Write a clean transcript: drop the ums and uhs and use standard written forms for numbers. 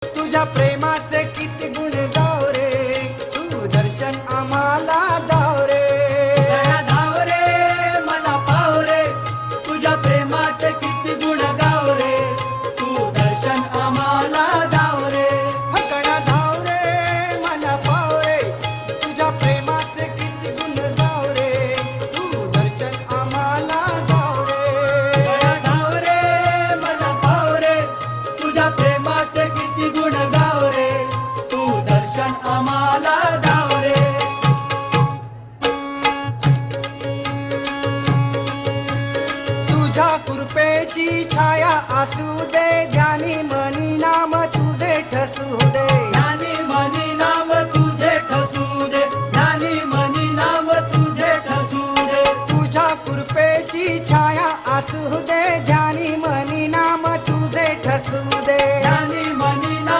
तुझ्या प्रेमाचे किती गुण गाव रे, तू दर्शन आम्हाला दाव रे. दया धाव रे मला पाव रे, तुझ्या प्रेमाचे किती गुण गाव रे, तू दर्शन आम्हाला धाव रे. गणा धाव रे मला पाव रे, तुझ्या प्रेमाचे किती गुण गाव रे, तू दर्शन आम्हाला दाव रे. दया धाव रे मला पाव रे, तुझ्या प्रेमाचे किती गुण गाव रे, तू दर्शन आम्हाला धाव रे. तुझ्या कृपेची छाया असू दे ध्यानी मनी